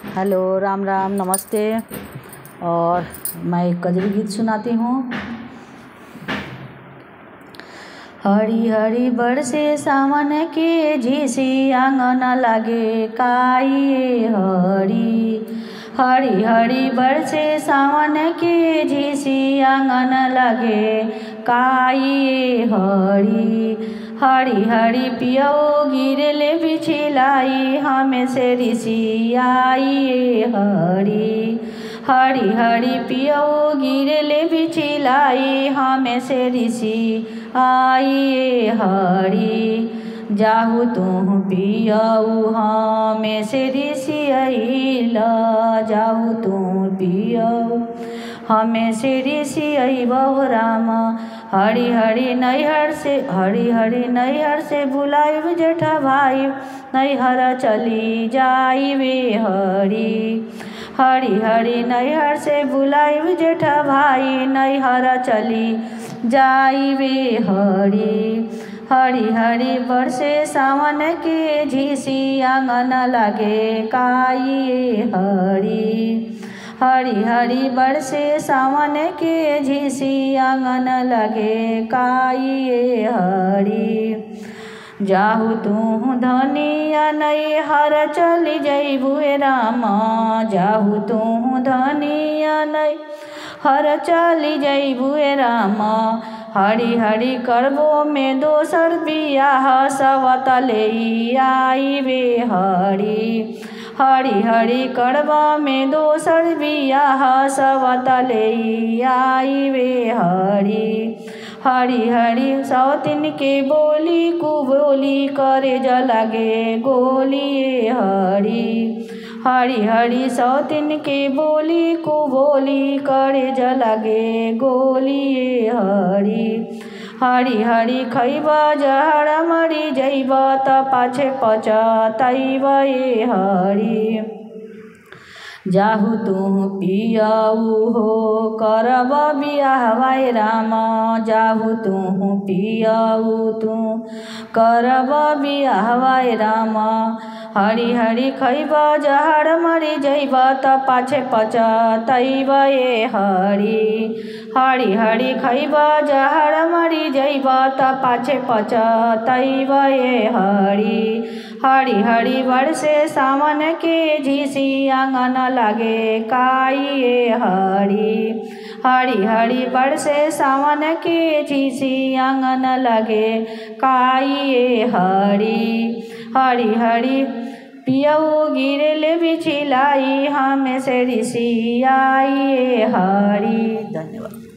Hello, Ram Ram, नमस्ते। और मैं एक कजरी गीत सुनाती हूँ। हरी हरी बरसे सावन के झिसी आंगन लागे काई हरी। हरी हरी बरसे सावन के झिसी आंगन लागे काई हरी। हरी हरी पियो गिरले बिछिलाई हमें से ऋषि आई हरी। हरी हरी पियो गिरले बिछिलाई हमें से ऋषि आई हरी। जाहु तुम पियऊ हमें से ऋषि अइला। जाहु तुम पियऊ हमें से ऋषि अइबहु राम। हरी हरी नैहर से बुलाइब जेठा भाई नैहर चली जाइबे हरी। हरी हरी नैहर से बुलाइब जेठा भाई नैहर चली जाइबे हरी। हरी हरी बरसे सावन के झिसी आंगन लागे काई हरी। हरी हरी बरसे सावन के झिसी आंगन लगे काई हरी। जाहु तू धनिया नैहर चली जइबू राम। जाहु तू धनिया नैहर चली जइबू राम। हरी हरी करबो में दोसर बियाह सवत ले आइबे हरी। हरी हरी करबा में दोसर बियाह सवत ले आइबे हरी। हरी हरी सौतिन के बोली कुबोली करे जलागे गोली हरी। हरी हरी सौतिन के बोली कुबोली करे जलागे गोली हरी। हरी हरी खैबा जहर मरी जइब त पाछे पचतइब हरी। जाहु तू पियऊ हो करब बियाह वाई राम। जाहु तू पियऊ तू करब बियाह वाई राम। हरी हरी खैब जहर मरी जइब त पाछे पचतइब हरी। हरी हरी खैब जहर मरी जइब त पाछे पचतइब हरी। हरी हरी बरसे सावन के झिसी आंगन लागे काई हरी। हरी हरी बरसे सावन के झिसी आंगन लगे काई हरी। हरी हरी पियऊ गिरले बिछिलाई हमें से ऋषि आई हरी। धन्यवाद।